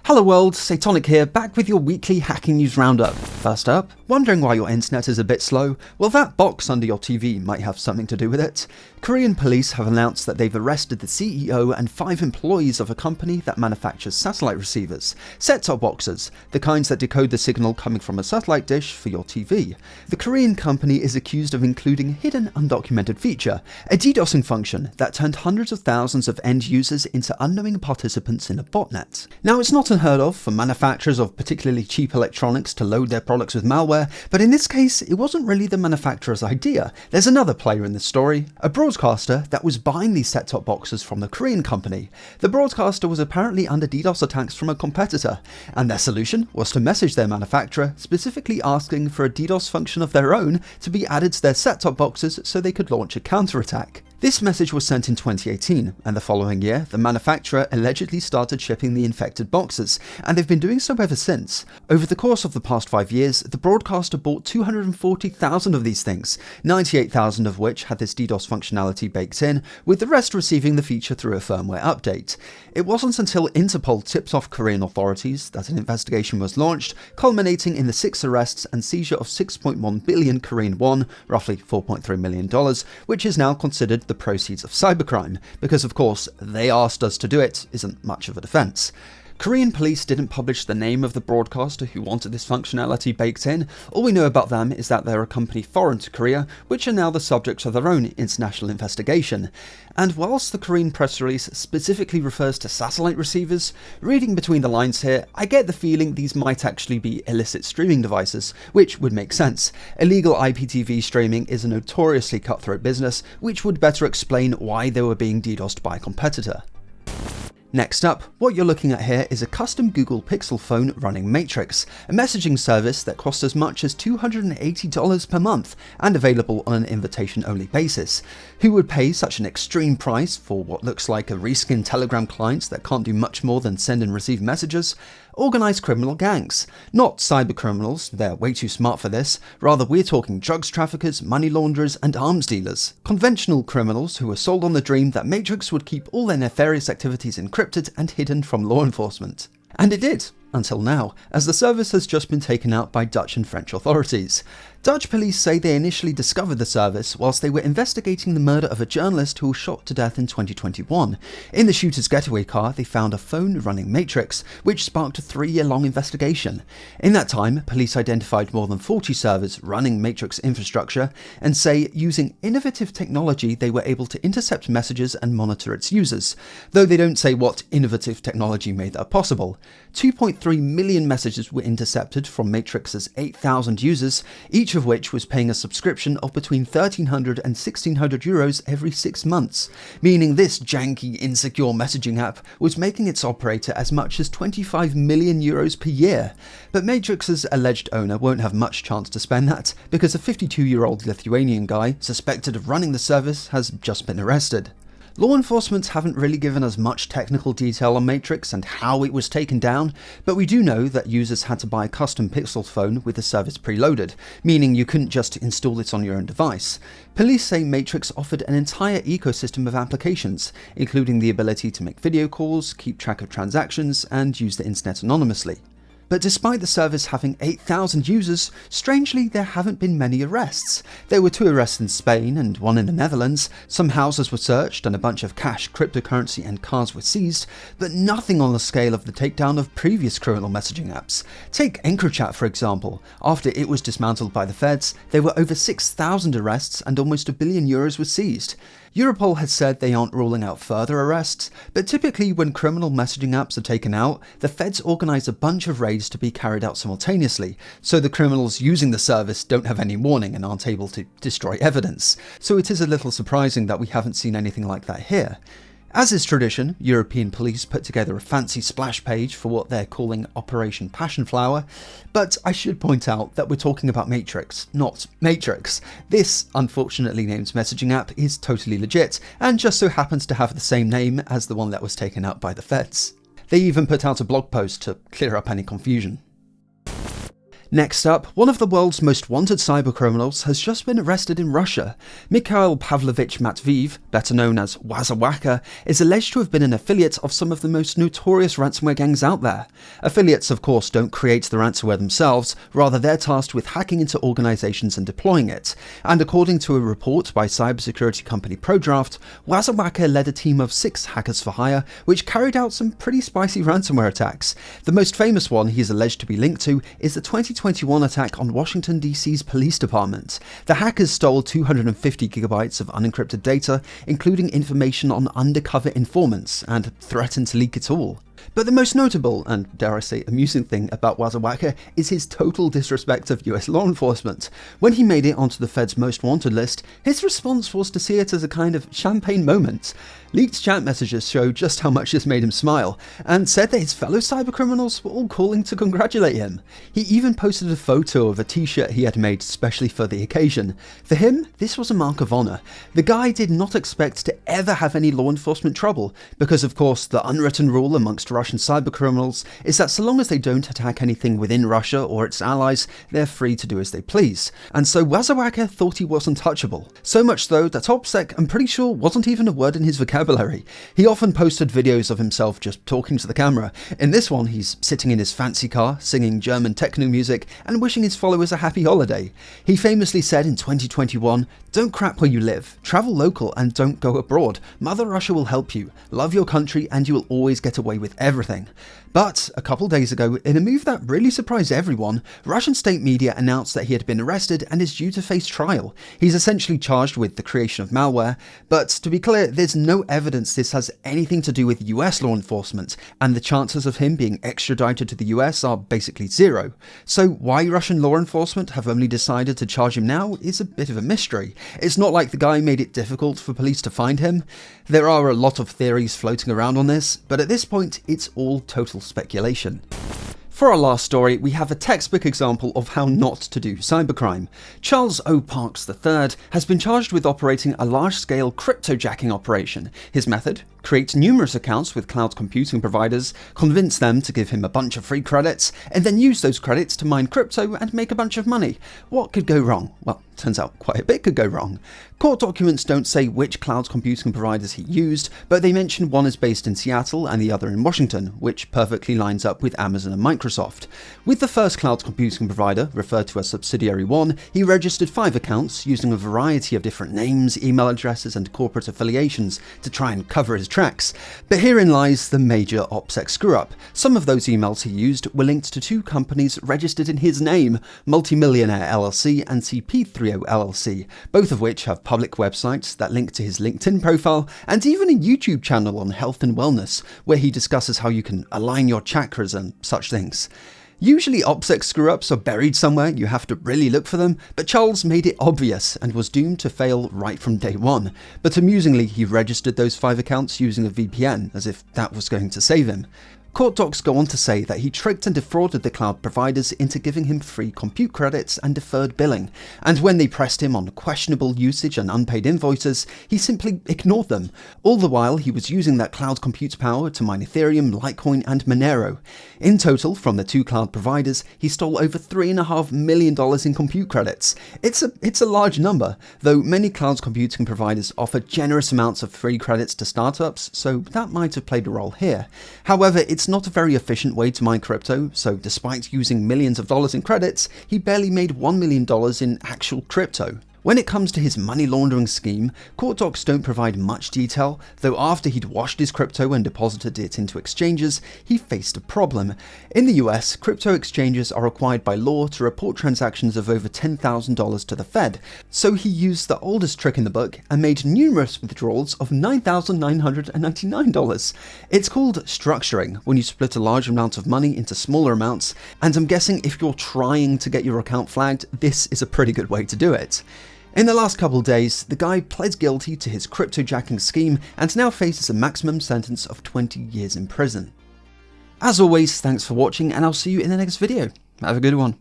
Hello world, Satonic here, back with your weekly hacking news roundup. First up, wondering why your internet is a bit slow? Well, that box under your TV might have something to do with it. Korean police have announced that they've arrested the CEO and 5 employees of a company that manufactures satellite receivers, set-top boxes, the kinds that decode the signal coming from a satellite dish for your TV. The Korean company is accused of including a hidden undocumented feature, a DDoSing function that turned hundreds of thousands of end users into unknowing participants in a botnet. Now, it's not unheard of for manufacturers of particularly cheap electronics to load their products with malware, but in this case, it wasn't really the manufacturer's idea. There's another player in this story, a broadcaster that was buying these set-top boxes from the Korean company. The broadcaster was apparently under DDoS attacks from a competitor, and their solution was to message their manufacturer, specifically asking for a DDoS function of their own to be added to their set-top boxes so they could launch a counterattack. This message was sent in 2018, and the following year, the manufacturer allegedly started shipping the infected boxes, and they've been doing so ever since. Over the course of the past 5 years, the broadcaster bought 240,000 of these things, 98,000 of which had this DDoS functionality baked in, with the rest receiving the feature through a firmware update. It wasn't until Interpol tipped off Korean authorities that an investigation was launched, culminating in the 6 arrests and seizure of 6.1 billion Korean won, roughly $4.3 million, which is now considered the proceeds of cybercrime, because of course, they asked us to do it isn't much of a defense. Korean police didn't publish the name of the broadcaster who wanted this functionality baked in. All we know about them is that they're a company foreign to Korea, which are now the subject of their own international investigation. And whilst the Korean press release specifically refers to satellite receivers, reading between the lines here, I get the feeling these might actually be illicit streaming devices, which would make sense. Illegal IPTV streaming is a notoriously cutthroat business, which would better explain why they were being DDoSed by a competitor. Next up, what you're looking at here is a custom Google Pixel phone running Matrix, a messaging service that costs as much as $280 per month and available on an invitation-only basis. Who would pay such an extreme price for what looks like a reskinned Telegram client that can't do much more than send and receive messages? Organised criminal gangs. Not cyber criminals, they're way too smart for this, rather we're talking drugs traffickers, money launderers and arms dealers. Conventional criminals who were sold on the dream that Matrix would keep all their nefarious activities encrypted and hidden from law enforcement. And it did, until now, as the service has just been taken out by Dutch and French authorities. Dutch police say they initially discovered the service whilst they were investigating the murder of a journalist who was shot to death in 2021. In the shooter's getaway car, they found a phone running Matrix, which sparked a 3-year-long investigation. In that time, police identified more than 40 servers running Matrix infrastructure and say using innovative technology they were able to intercept messages and monitor its users, though they don't say what innovative technology made that possible. 2.3 million messages were intercepted from Matrix's 8,000 users, each of which was paying a subscription of between 1,300 and 1,600 euros every 6 months, meaning this janky, insecure messaging app was making its operator as much as 25 million euros per year. But Matrix's alleged owner won't have much chance to spend that, because a 52-year-old Lithuanian guy suspected of running the service has just been arrested. Law enforcement haven't really given us much technical detail on Matrix and how it was taken down, but we do know that users had to buy a custom Pixel phone with the service preloaded, meaning you couldn't just install it on your own device. Police say Matrix offered an entire ecosystem of applications, including the ability to make video calls, keep track of transactions, and use the internet anonymously. But despite the service having 8,000 users, strangely there haven't been many arrests. There were 2 arrests in Spain and 1 in the Netherlands, some houses were searched and a bunch of cash, cryptocurrency and cars were seized, but nothing on the scale of the takedown of previous criminal messaging apps. Take EncroChat for example. After it was dismantled by the feds, there were over 6,000 arrests and almost €1 billion was seized. Europol has said they aren't ruling out further arrests, but typically when criminal messaging apps are taken out, the feds organise a bunch of raids to be carried out simultaneously, so the criminals using the service don't have any warning and aren't able to destroy evidence. So it is a little surprising that we haven't seen anything like that here. As is tradition, European police put together a fancy splash page for what they're calling Operation Passionflower, but I should point out that we're talking about Matrix, not Matrix. This, unfortunately named messaging app, is totally legit, and just so happens to have the same name as the one that was taken out by the feds. They even put out a blog post to clear up any confusion. Next up, one of the world's most wanted cybercriminals has just been arrested in Russia. Mikhail Pavlovich Matveev, better known as Wazawaka, is alleged to have been an affiliate of some of the most notorious ransomware gangs out there. Affiliates, of course, don't create the ransomware themselves, rather they're tasked with hacking into organizations and deploying it. And according to a report by cybersecurity company ProDraft, Wazawaka led a team of 6 hackers for hire, which carried out some pretty spicy ransomware attacks. The most famous one he is alleged to be linked to is the 2021 attack on Washington, D.C.'s police department. The hackers stole 250 gigabytes of unencrypted data, including information on undercover informants, and threatened to leak it all. But the most notable, and dare I say amusing thing about Wazawaka is his total disrespect of US law enforcement. When he made it onto the Fed's most wanted list, his response was to see it as a kind of champagne moment. Leaked chat messages show just how much this made him smile, and said that his fellow cybercriminals were all calling to congratulate him. He even posted a photo of a t-shirt he had made specially for the occasion. For him, this was a mark of honor. The guy did not expect to ever have any law enforcement trouble, because of course the unwritten rule amongst Russian cybercriminals is that so long as they don't attack anything within Russia or its allies, they're free to do as they please. And so Wazawaka thought he was untouchable. So much so that OPSEC, I'm pretty sure, wasn't even a word in his vocabulary. He often posted videos of himself just talking to the camera. In this one, he's sitting in his fancy car, singing German techno music and wishing his followers a happy holiday. He famously said in 2021, "Don't crap where you live, travel local and don't go abroad. Mother Russia will help you. Love your country and you will always get away with everything." But a couple days ago, in a move that really surprised everyone, Russian state media announced that he had been arrested and is due to face trial. He's essentially charged with the creation of malware, but to be clear, there's no evidence this has anything to do with US law enforcement, and the chances of him being extradited to the US are basically zero. So why Russian law enforcement have only decided to charge him now is a bit of a mystery. It's not like the guy made it difficult for police to find him. There are a lot of theories floating around on this, but at this point, it's all total speculation. For our last story, we have a textbook example of how not to do cybercrime. Charles O. Parks III has been charged with operating a large-scale cryptojacking operation. His method? Create numerous accounts with cloud computing providers, convince them to give him a bunch of free credits, and then use those credits to mine crypto and make a bunch of money. What could go wrong? Well, turns out quite a bit could go wrong. Court documents don't say which cloud computing providers he used, but they mention one is based in Seattle and the other in Washington, which perfectly lines up with Amazon and Microsoft. With the first cloud computing provider, referred to as Subsidiary 1, he registered 5 accounts using a variety of different names, email addresses, and corporate affiliations to try and cover his tracks. But herein lies the major OPSEC screw-up. Some of those emails he used were linked to 2 companies registered in his name, Multimillionaire LLC and CP30 LLC, both of which have public websites that link to his LinkedIn profile, and even a YouTube channel on health and wellness, where he discusses how you can align your chakras and such things. Usually OPSEC screw-ups are buried somewhere, you have to really look for them, but Charles made it obvious and was doomed to fail right from day one. But amusingly, he registered those 5 accounts using a VPN, as if that was going to save him. Court docs go on to say that he tricked and defrauded the cloud providers into giving him free compute credits and deferred billing, and when they pressed him on questionable usage and unpaid invoices, he simply ignored them. All the while, he was using that cloud compute power to mine Ethereum, Litecoin, and Monero. In total, from the 2 cloud providers, he stole over $3.5 million in compute credits. It's a large number, though many cloud computing providers offer generous amounts of free credits to startups, so that might have played a role here. However, it's not a very efficient way to mine crypto, so despite using millions of dollars in credits, he barely made $1 million in actual crypto. When it comes to his money laundering scheme, court docs don't provide much detail, though after he'd washed his crypto and deposited it into exchanges, he faced a problem. In the US, crypto exchanges are required by law to report transactions of over $10,000 to the Fed, so he used the oldest trick in the book and made numerous withdrawals of $9,999. It's called structuring, when you split a large amount of money into smaller amounts, and I'm guessing if you're trying to get your account flagged, this is a pretty good way to do it. In the last couple of days, the guy pled guilty to his cryptojacking scheme and now faces a maximum sentence of 20 years in prison. As always, thanks for watching and I'll see you in the next video. Have a good one.